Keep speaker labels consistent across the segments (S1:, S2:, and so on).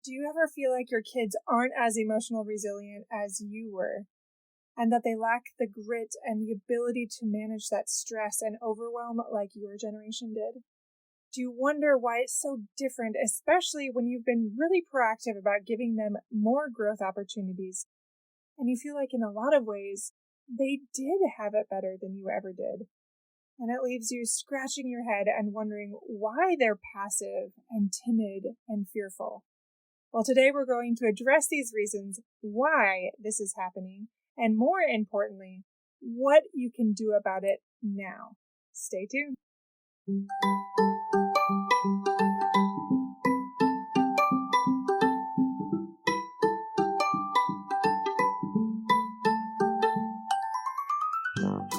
S1: Do you ever feel like your kids aren't as emotional resilient as you were, and that they lack the grit and the ability to manage that stress and overwhelm like your generation did? Do you wonder why it's so different, especially when you've been really proactive about giving them more growth opportunities, and you feel like in a lot of ways, they did have it better than you ever did? And it leaves you scratching your head and wondering why they're passive and timid and fearful. Well, today we're going to address these reasons why this is happening, and more importantly, what you can do about it now. Stay tuned.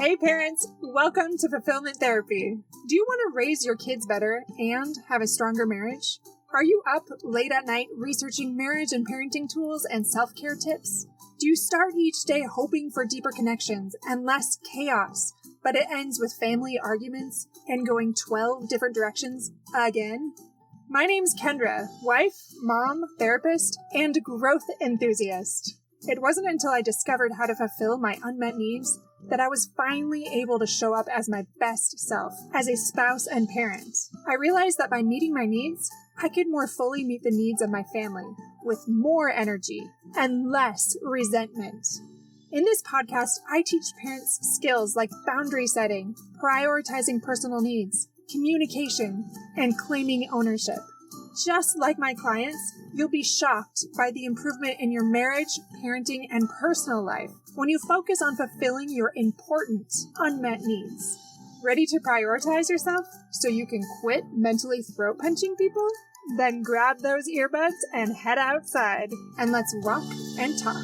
S1: Hey parents, welcome to Fulfillment Therapy. Do you want to raise your kids better and have a stronger marriage? Are you up late at night researching marriage and parenting tools and self-care tips? Do you start each day hoping for deeper connections and less chaos, but it ends with family arguments and going 12 different directions again? My name's Kendra, wife, mom, therapist, and growth enthusiast. It wasn't until I discovered how to fulfill my unmet needs that I was finally able to show up as my best self, as a spouse and parent. I realized that by meeting my needs, I could more fully meet the needs of my family with more energy and less resentment. In this podcast, I teach parents skills like boundary setting, prioritizing personal needs, communication, and claiming ownership. Just like my clients, you'll be shocked by the improvement in your marriage, parenting, and personal life when you focus on fulfilling your important unmet needs. Ready to prioritize yourself so you can quit mentally throat punching people? Then grab those earbuds and head outside, and let's walk and talk.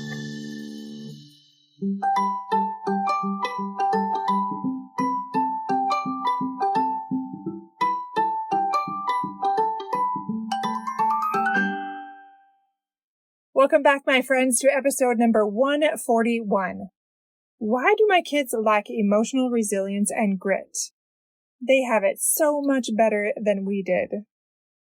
S1: Welcome back, my friends, to episode number 141. Why do my kids lack emotional resilience and grit? They have it so much better than we did.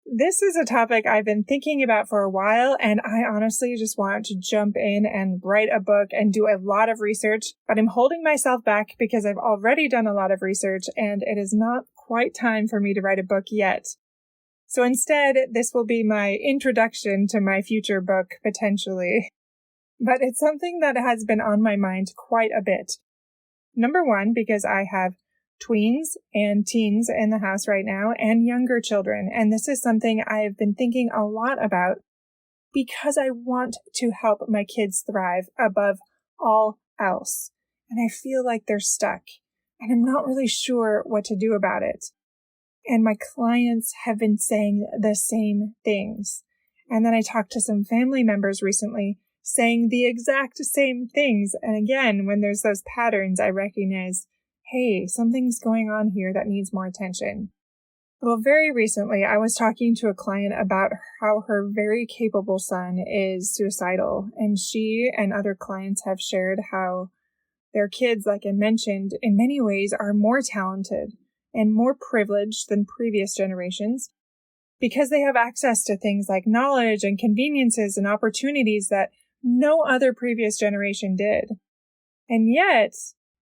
S1: This is a topic I've been thinking about for a while, and I honestly just want to jump in and write a book and do a lot of research, but I'm holding myself back because I've already done a lot of research, and it is not quite time for me to write a book yet. So instead, this will be my introduction to my future book, potentially. But it's something that has been on my mind quite a bit. Number one, because I have tweens and teens in the house right now and younger children. And this is something I've been thinking a lot about because I want to help my kids thrive above all else. And I feel like they're stuck and I'm not really sure what to do about it. And my clients have been saying the same things. And then I talked to some family members recently saying the exact same things. And again, when there's those patterns, I recognize, hey, something's going on here that needs more attention. Well, very recently, I was talking to a client about how her very capable son is suicidal. And she and other clients have shared how their kids, like I mentioned, in many ways are more talented and more privileged than previous generations because they have access to things like knowledge and conveniences and opportunities that no other previous generation did. And yet,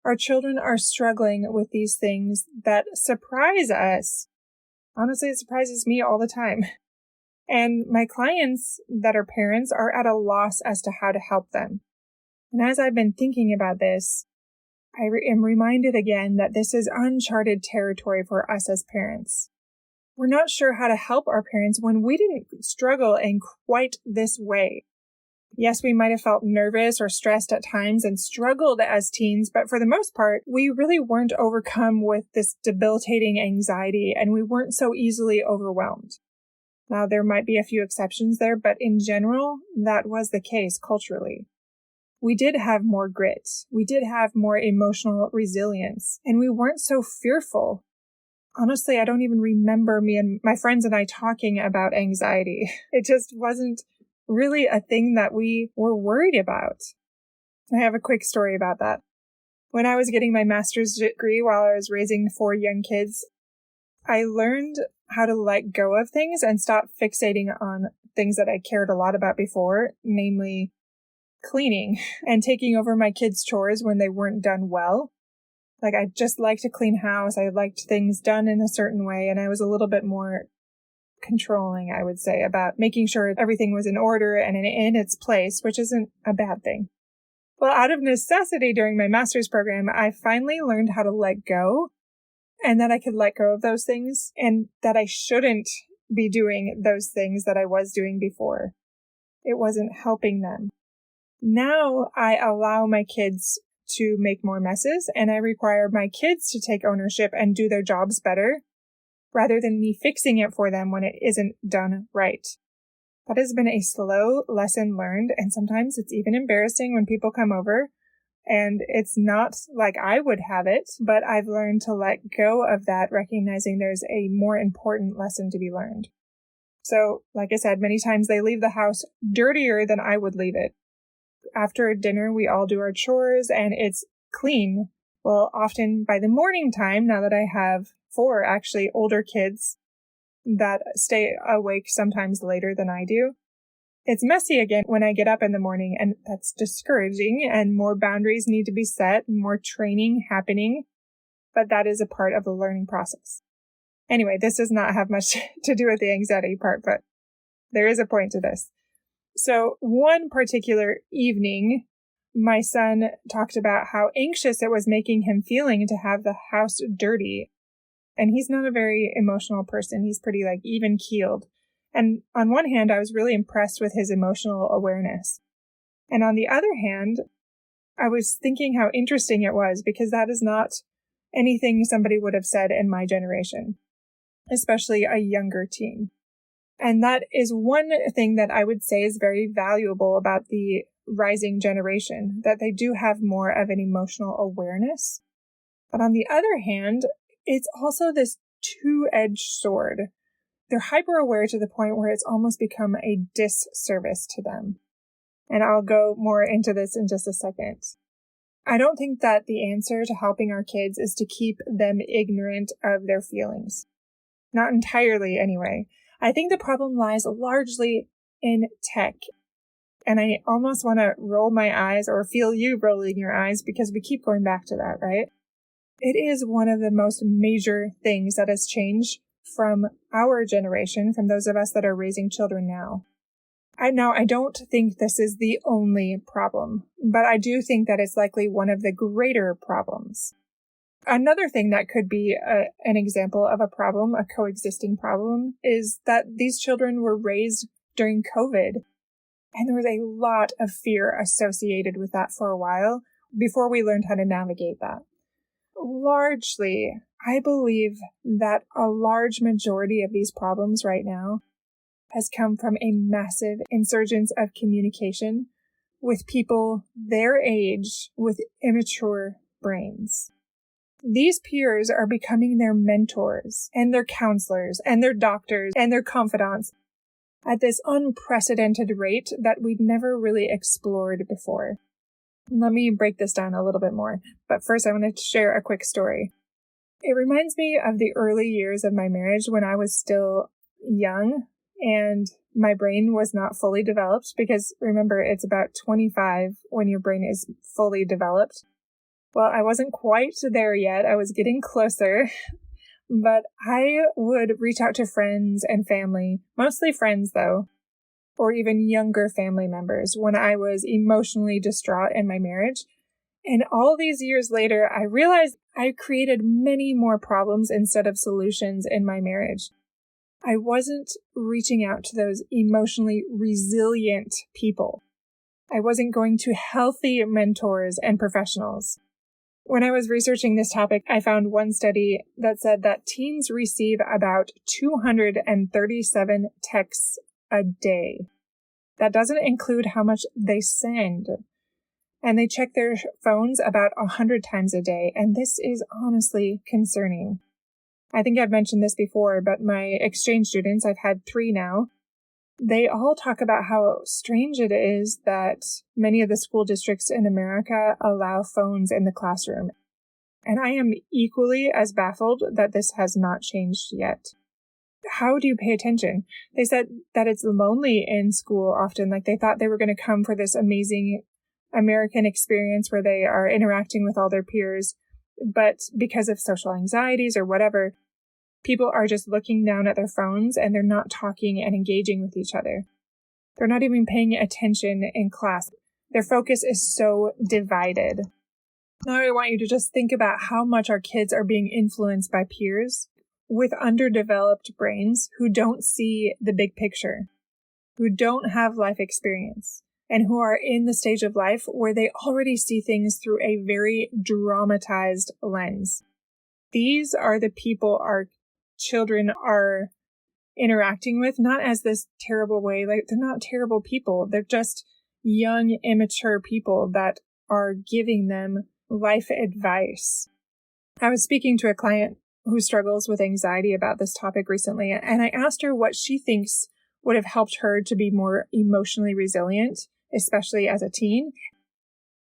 S1: our children are struggling with these things that surprise us. Honestly, it surprises me all the time. And my clients that are parents are at a loss as to how to help them. And as I've been thinking about this, I am reminded again that this is uncharted territory for us as parents. We're not sure how to help our parents when we didn't struggle in quite this way. Yes, we might have felt nervous or stressed at times and struggled as teens, but for the most part, we really weren't overcome with this debilitating anxiety and we weren't so easily overwhelmed. Now, there might be a few exceptions there, but in general, that was the case culturally. We did have more grit. We did have more emotional resilience, and we weren't so fearful. Honestly, I don't even remember me and my friends and I talking about anxiety. It just wasn't really a thing that we were worried about. I have a quick story about that. When I was getting my master's degree while I was raising 4 young kids, I learned how to let go of things and stop fixating on things that I cared a lot about before, namely cleaning and taking over my kids' chores when they weren't done well. Like, I just liked to clean house. I liked things done in a certain way, and I was a little bit more controlling, I would say, about making sure everything was in order and in its place, which isn't a bad thing. Well, out of necessity during my master's program, I finally learned how to let go, and that I could let go of those things, and that I shouldn't be doing those things that I was doing before. It wasn't helping them. Now I allow my kids to make more messes, and I require my kids to take ownership and do their jobs better, rather than me fixing it for them when it isn't done right. That has been a slow lesson learned, and sometimes it's even embarrassing when people come over, and it's not like I would have it, but I've learned to let go of that, recognizing there's a more important lesson to be learned. So, like I said, many times they leave the house dirtier than I would leave it. After dinner, we all do our chores, and it's clean. Well, often by the morning time, now that I have 4 actually older kids that stay awake sometimes later than I do, it's messy again when I get up in the morning, and that's discouraging, and more boundaries need to be set, and more training happening, but that is a part of the learning process. Anyway, this does not have much to do with the anxiety part, but there is a point to this. So one particular evening, my son talked about how anxious it was making him feeling to have the house dirty. And he's not a very emotional person. He's pretty even keeled. And on one hand, I was really impressed with his emotional awareness. And on the other hand, I was thinking how interesting it was, because that is not anything somebody would have said in my generation, especially a younger teen. And that is one thing that I would say is very valuable about the rising generation, that they do have more of an emotional awareness. But on the other hand, it's also this two-edged sword. They're hyper-aware to the point where it's almost become a disservice to them. And I'll go more into this in just a second. I don't think that the answer to helping our kids is to keep them ignorant of their feelings. Not entirely, anyway. I think the problem lies largely in tech. And I almost want to roll my eyes, or feel you rolling your eyes, because we keep going back to that, right? It is one of the most major things that has changed from our generation, from those of us that are raising children now. I don't think this is the only problem, but I do think that it's likely one of the greater problems. Another thing that could be an example of a problem, a coexisting problem, is that these children were raised during COVID. And there was a lot of fear associated with that for a while before we learned how to navigate that. Largely, I believe that a large majority of these problems right now has come from a massive insurgence of communication with people their age with immature brains. These peers are becoming their mentors and their counselors and their doctors and their confidants at this unprecedented rate that we'd never really explored before. Let me break this down a little bit more, but first I wanted to share a quick story. It reminds me of the early years of my marriage when I was still young and my brain was not fully developed, because remember, it's about 25 when your brain is fully developed. Well, I wasn't quite there yet. I was getting closer, but I would reach out to friends and family, mostly friends though, or even younger family members when I was emotionally distraught in my marriage. And all these years later, I realized I created many more problems instead of solutions in my marriage. I wasn't reaching out to those emotionally resilient people. I wasn't going to healthy mentors and professionals. When I was researching this topic, I found one study that said that teens receive about 237 texts a day. That doesn't include how much they send. And they check their phones about 100 times a day, and this is honestly concerning. I think I've mentioned this before, but my exchange students, I've had 3 now, they all talk about how strange it is that many of the school districts in America allow phones in the classroom. And I am equally as baffled that this has not changed yet. How do you pay attention? They said that it's lonely in school often. Like they thought they were going to come for this amazing American experience where they are interacting with all their peers. But because of social anxieties or whatever, people are just looking down at their phones and they're not talking and engaging with each other. They're not even paying attention in class. Their focus is so divided. Now I want you to just think about how much our kids are being influenced by peers with underdeveloped brains who don't see the big picture, who don't have life experience, and who are in the stage of life where they already see things through a very dramatized lens. These are the people our children are interacting with, not as this terrible way. Like, they're not terrible people. They're just young, immature people that are giving them life advice. I was speaking to a client who struggles with anxiety about this topic recently, and I asked her what she thinks would have helped her to be more emotionally resilient, especially as a teen,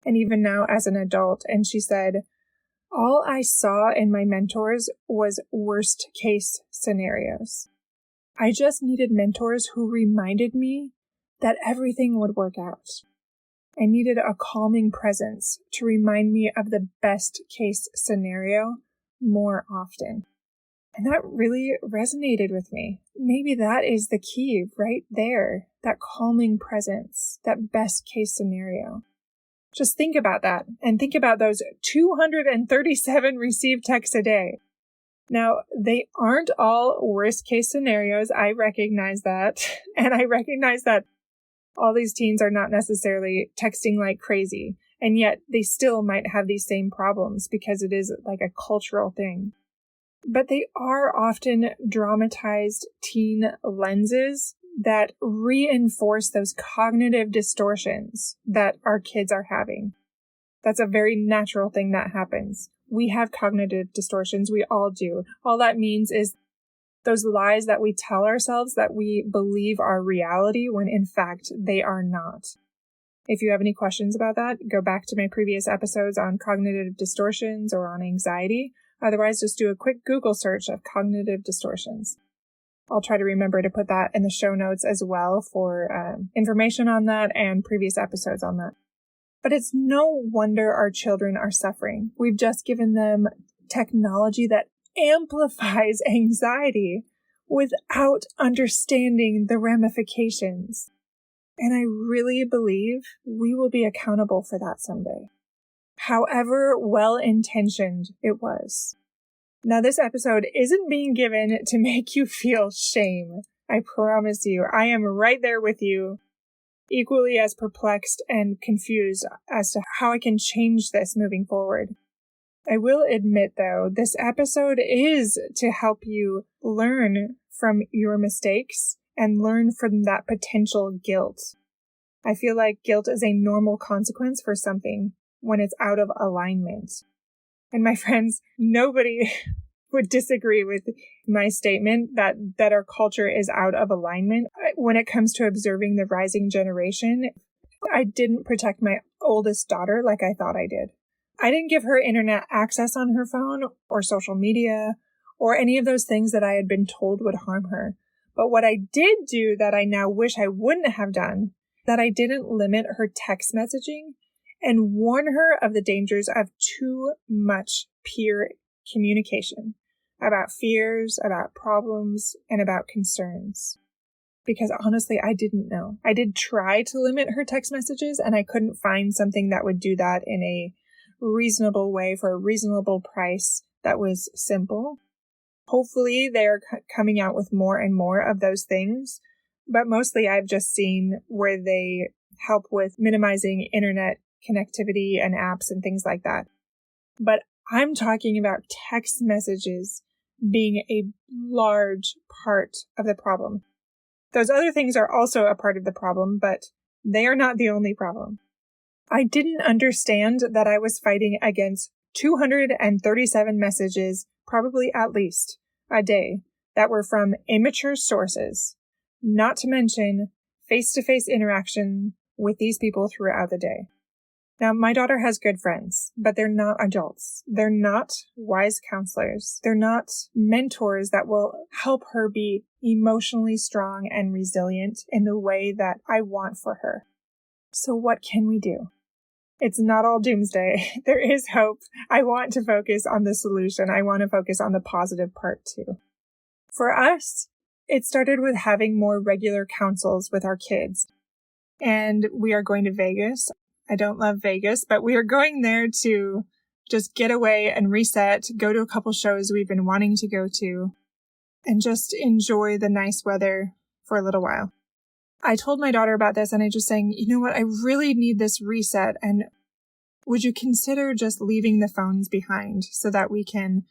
S1: and even now as an adult. And she said, all I saw in my mentors was worst case scenarios. I just needed mentors who reminded me that everything would work out. I needed a calming presence to remind me of the best case scenario more often. And that really resonated with me. Maybe that is the key right there, that calming presence, that best case scenario. Just think about that and think about those 237 received texts a day. Now, they aren't all worst case scenarios. I recognize that. And I recognize that all these teens are not necessarily texting like crazy. And yet they still might have these same problems because it is like a cultural thing. But they are often dramatized teen lenses that reinforce those cognitive distortions that our kids are having. That's a very natural thing that happens. We have cognitive distortions. We all do. All that means is those lies that we tell ourselves that we believe are reality when in fact they are not. If you have any questions about that, go back to my previous episodes on cognitive distortions or on anxiety. Otherwise, just do a quick Google search of cognitive distortions. I'll try to remember to put that in the show notes as well for information on that and previous episodes on that. But it's no wonder our children are suffering. We've just given them technology that amplifies anxiety without understanding the ramifications. And I really believe we will be accountable for that someday, however well-intentioned it was. Now, this episode isn't being given to make you feel shame. I promise you, I am right there with you, equally as perplexed and confused as to how I can change this moving forward. I will admit, though, this episode is to help you learn from your mistakes and learn from that potential guilt. I feel like guilt is a normal consequence for something when it's out of alignment. And my friends, nobody would disagree with my statement that our culture is out of alignment. When it comes to observing the rising generation, I didn't protect my oldest daughter like I thought I did. I didn't give her internet access on her phone or social media or any of those things that I had been told would harm her. But what I did do that I now wish I wouldn't have done, that I didn't limit her text messaging and warn her of the dangers of too much peer communication about fears, about problems, and about concerns. Because honestly, I didn't know. I did try to limit her text messages and I couldn't find something that would do that in a reasonable way for a reasonable price that was simple. Hopefully they're coming out with more and more of those things, but mostly I've just seen where they help with minimizing internet connectivity and apps and things like that. But I'm talking about text messages being a large part of the problem. Those other things are also a part of the problem, but they are not the only problem. I didn't understand that I was fighting against 237 messages, probably at least, a day, that were from immature sources, not to mention face-to-face interaction with these people throughout the day. Now, my daughter has good friends, but they're not adults. They're not wise counselors. They're not mentors that will help her be emotionally strong and resilient in the way that I want for her. So what can we do? It's not all doomsday. There is hope. I want to focus on the solution. I want to focus on the positive part too. For us, it started with having more regular counsels with our kids. And we are going to Vegas. I don't love Vegas, but we are going there to just get away and reset, go to a couple shows we've been wanting to go to, and just enjoy the nice weather for a little while. I told my daughter about this and I just saying, you know what, I really need this reset. And would you consider just leaving the phones behind so that we can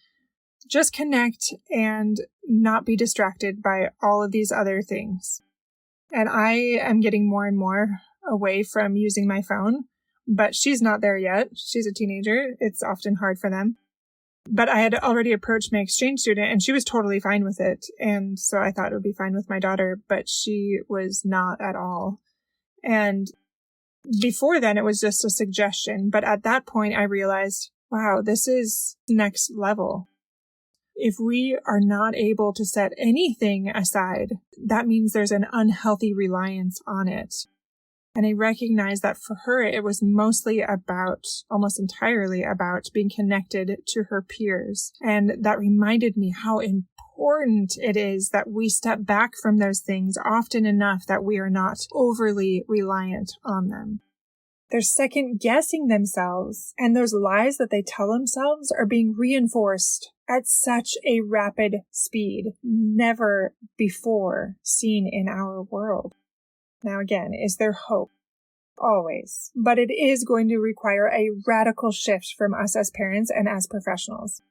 S1: just connect and not be distracted by all of these other things? And I am getting more and more away from using my phone, but she's not there yet. She's a teenager. It's often hard for them. But I had already approached my exchange student and she was totally fine with it. And so I thought it would be fine with my daughter, but she was not at all. And before then, it was just a suggestion. But at that point, I realized, wow, this is next level. If we are not able to set anything aside, that means there's an unhealthy reliance on it. And I recognized that for her, it was mostly about, almost entirely about being connected to her peers. And that reminded me how important it is that we step back from those things often enough that we are not overly reliant on them. They're second guessing themselves, and those lies that they tell themselves are being reinforced at such a rapid speed, never before seen in our world. Now again, is there hope? Always. But it is going to require a radical shift from us as parents and as professionals.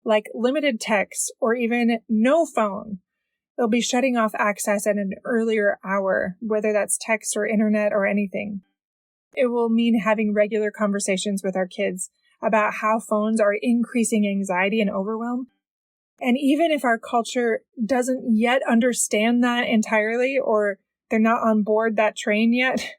S1: Like limited text or even no phone. They'll be shutting off access at an earlier hour, whether that's text or internet or anything. It will mean having regular conversations with our kids about how phones are increasing anxiety and overwhelm. And even if our culture doesn't yet understand that entirely, or they're not on board that train yet,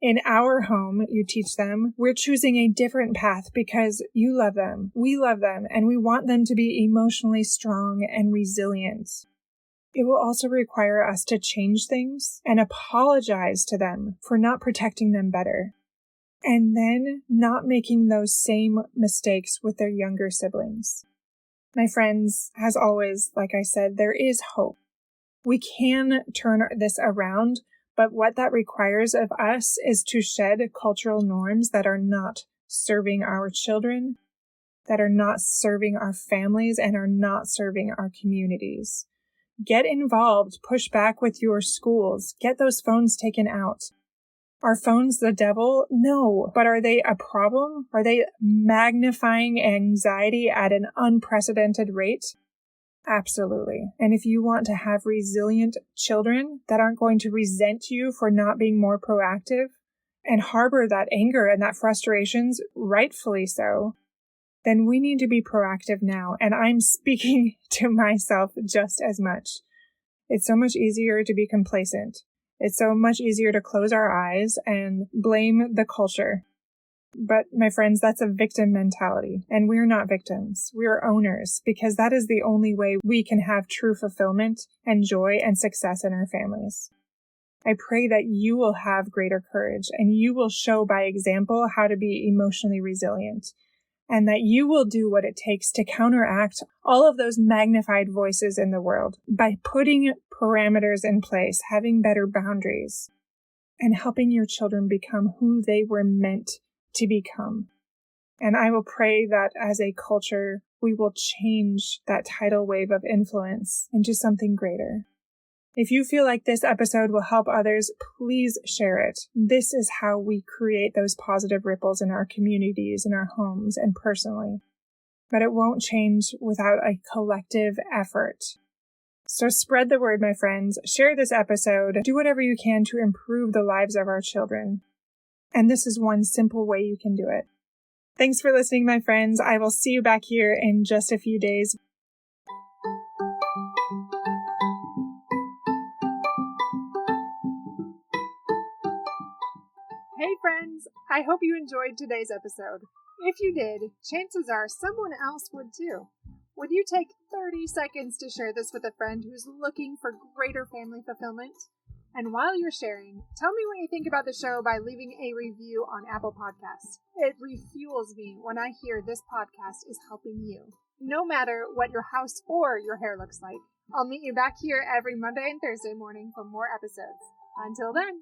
S1: in our home, you teach them, we're choosing a different path because you love them, we love them, and we want them to be emotionally strong and resilient. It will also require us to change things and apologize to them for not protecting them better, and then not making those same mistakes with their younger siblings. My friends, as always, like I said, there is hope. We can turn this around, but what that requires of us is to shed cultural norms that are not serving our children, that are not serving our families, and are not serving our communities. Get involved, push back with your schools, get those phones taken out. Are phones the devil? No. But are they a problem? Are they magnifying anxiety at an unprecedented rate? Absolutely. And if you want to have resilient children that aren't going to resent you for not being more proactive and harbor that anger and that frustrations, rightfully so, then we need to be proactive now. And I'm speaking to myself just as much. It's so much easier to be complacent. It's so much easier to close our eyes and blame the culture. But my friends, that's a victim mentality. And we're not victims. We're owners, because that is the only way we can have true fulfillment and joy and success in our families. I pray that you will have greater courage and you will show by example how to be emotionally resilient, and that you will do what it takes to counteract all of those magnified voices in the world by putting parameters in place, having better boundaries, and helping your children become who they were meant to become. And I will pray that as a culture, we will change that tidal wave of influence into something greater. If you feel like this episode will help others, please share it. This is how we create those positive ripples in our communities, in our homes, and personally. But it won't change without a collective effort. So spread the word, my friends. Share this episode. Do whatever you can to improve the lives of our children. And this is one simple way you can do it. Thanks for listening, my friends. I will see you back here in just a few days. Hey friends, I hope you enjoyed today's episode. If you did, chances are someone else would too. Would you take 30 seconds to share this with a friend who's looking for greater family fulfillment? And while you're sharing, tell me what you think about the show by leaving a review on Apple Podcasts. It refuels me when I hear this podcast is helping you. No matter what your house or your hair looks like, I'll meet you back here every Monday and Thursday morning for more episodes. Until then.